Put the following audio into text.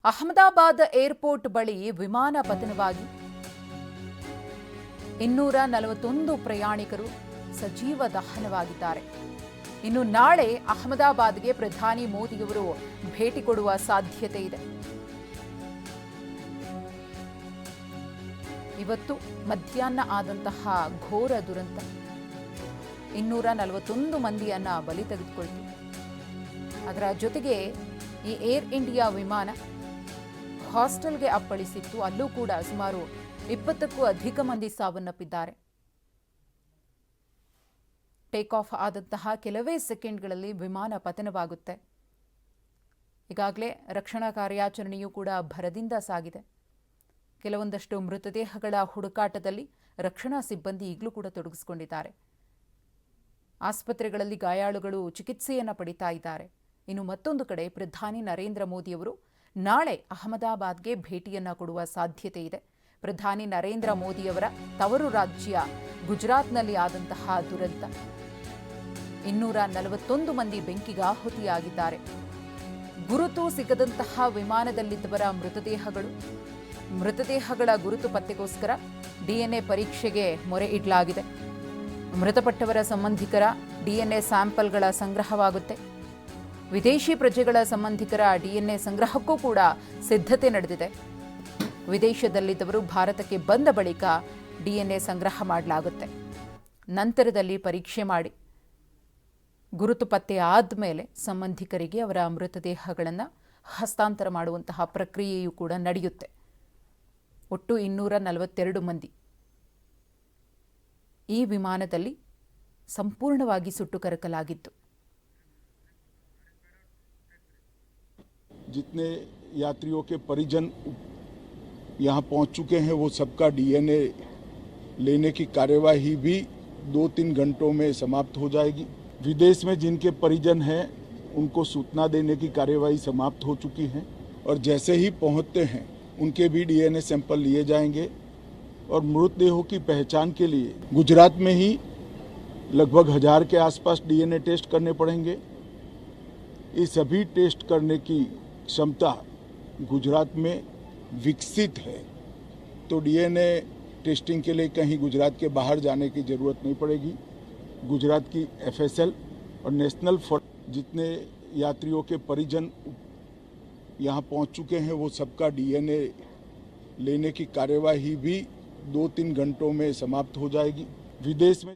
Ahmedabad airport ಬಳಿ ವಿಮಾನ ಪತನವಾಗಿ 241 ಪ್ರಯಾಣಿಕರು ಸಜೀವ ದಹನವಾಗಿದ್ದಾರೆ. ಇನ್ನು ನಾಳೆ ಅಹಮದಾಬಾದ್ಗೆ ಪ್ರಧಾನಿ ಮೋದಿಯವರು ಭೇಟಿ ಕೊಡುವ ಸಾಧ್ಯತೆ ಇದೆ. ಇವತ್ತು ಮಧ್ಯಾಹ್ನ ಆದಂತಹ ಘೋರ ದುರಂತ 241 ಮಂದಿಯನ್ನ ಬಲಿ ತೆಗೆದುಕೊಳ್ತು. ಅದರ ಜೊತೆಗೆ ಈ ಏರ್ ಇಂಡಿಯಾ ವಿಮಾನ ಹಾಸ್ಟೆಲ್ಗೆ ಅಪ್ಪಳಿಸಿತ್ತು. ಅಲ್ಲೂ ಕೂಡ ಸುಮಾರು 20ಕ್ಕೂ ಅಧಿಕ ಮಂದಿ ಸಾವನ್ನಪ್ಪಿದ್ದಾರೆ. ಟೇಕ್ ಆಫ್ ಆದಂತಹ ಕೆಲವೇ ಸೆಕೆಂಡ್ಗಳಲ್ಲಿ ವಿಮಾನ ಪತನವಾಗುತ್ತೆ. ಈಗಾಗಲೇ ರಕ್ಷಣಾ ಕಾರ್ಯಾಚರಣೆಯೂ ಕೂಡ ಭರದಿಂದ ಸಾಗಿದೆ. ಕೆಲವೊಂದಷ್ಟು ಮೃತದೇಹಗಳ ಹುಡುಕಾಟದಲ್ಲಿ ರಕ್ಷಣಾ ಸಿಬ್ಬಂದಿ ಈಗಲೂ ಕೂಡ ತೊಡಗಿಸಿಕೊಂಡಿದ್ದಾರೆ. ಆಸ್ಪತ್ರೆಗಳಲ್ಲಿ ಗಾಯಾಳುಗಳು ಚಿಕಿತ್ಸೆಯನ್ನು ಪಡಿತಾ ಇದ್ದಾರೆ. ಇನ್ನು ಮತ್ತೊಂದು ಕಡೆ ಪ್ರಧಾನಿ ನರೇಂದ್ರ ಮೋದಿಯವರು ನಾಳೆ ಅಹಮದಾಬಾದ್ಗೆ ಭೇಟಿಯನ್ನು ಕೊಡುವ ಸಾಧ್ಯತೆ ಇದೆ. ಪ್ರಧಾನಿ ನರೇಂದ್ರ ಮೋದಿಯವರ ತವರು ರಾಜ್ಯ ಗುಜರಾತ್ನಲ್ಲಿ ಆದಂತಹ ದುರಂತ 241 ಮಂದಿ ಬೆಂಕಿಗಾಹುತಿಯಾಗಿದ್ದಾರೆ. ಗುರುತು ಸಿಗದಂತಹ ವಿಮಾನದಲ್ಲಿದ್ದವರ ಮೃತದೇಹಗಳ ಗುರುತು ಪತ್ತೆಗೋಸ್ಕರ ಡಿಎನ್ಎ ಪರೀಕ್ಷೆಗೆ ಮೊರೆ ಇಡಲಾಗಿದೆ. ಮೃತಪಟ್ಟವರ ಸಂಬಂಧಿಕರ ಡಿಎನ್ಎ ಸ್ಯಾಂಪಲ್ಗಳ ಸಂಗ್ರಹವಾಗುತ್ತೆ. ವಿದೇಶಿ ಪ್ರಜೆಗಳ ಸಂಬಂಧಿಕರ ಡಿಎನ್ಎ ಸಂಗ್ರಹಕ್ಕೂ ಕೂಡ ಸಿದ್ಧತೆ ನಡೆದಿದೆ. ವಿದೇಶದಲ್ಲಿದ್ದವರು ಭಾರತಕ್ಕೆ ಬಂದ ಬಳಿಕ ಡಿಎನ್ಎ ಸಂಗ್ರಹ ಮಾಡಲಾಗುತ್ತೆ. ನಂತರದಲ್ಲಿ ಪರೀಕ್ಷೆ ಮಾಡಿ ಗುರುತು ಪತ್ತೆ ಆದಮೇಲೆ ಸಂಬಂಧಿಕರಿಗೆ ಅವರ ಮೃತದೇಹಗಳನ್ನು ಹಸ್ತಾಂತರ ಮಾಡುವಂತಹ ಪ್ರಕ್ರಿಯೆಯೂ ಕೂಡ ನಡೆಯುತ್ತೆ. ಒಟ್ಟು 242 ಮಂದಿ ಈ ವಿಮಾನದಲ್ಲಿ ಸಂಪೂರ್ಣವಾಗಿ ಸುಟ್ಟು ಕರಕಲಾಗಿತ್ತು. जितने यात्रियों के परिजन यहाँ पहुँच चुके हैं वो सबका डीएनए लेने की कार्यवाही भी 2-3 घंटों में समाप्त हो जाएगी. विदेश में जिनके परिजन हैं उनको सूचना देने की कार्यवाही समाप्त हो चुकी है और जैसे ही पहुँचते हैं उनके भी डीएनए सैंपल लिए जाएंगे और मृतदेहों की पहचान के लिए गुजरात में ही लगभग 1000 के आसपास डीएनए टेस्ट करने पड़ेंगे. ये सभी टेस्ट करने की क्षमता गुजरात में विकसित है, तो डीएनए टेस्टिंग के लिए कहीं गुजरात के बाहर जाने की ज़रूरत नहीं पड़ेगी. गुजरात की एफएसएल और नेशनल जितने यात्रियों के परिजन यहाँ पहुँच चुके हैं वो सबका डीएनए लेने की कार्यवाही भी 2-3 घंटों में समाप्त हो जाएगी. विदेश में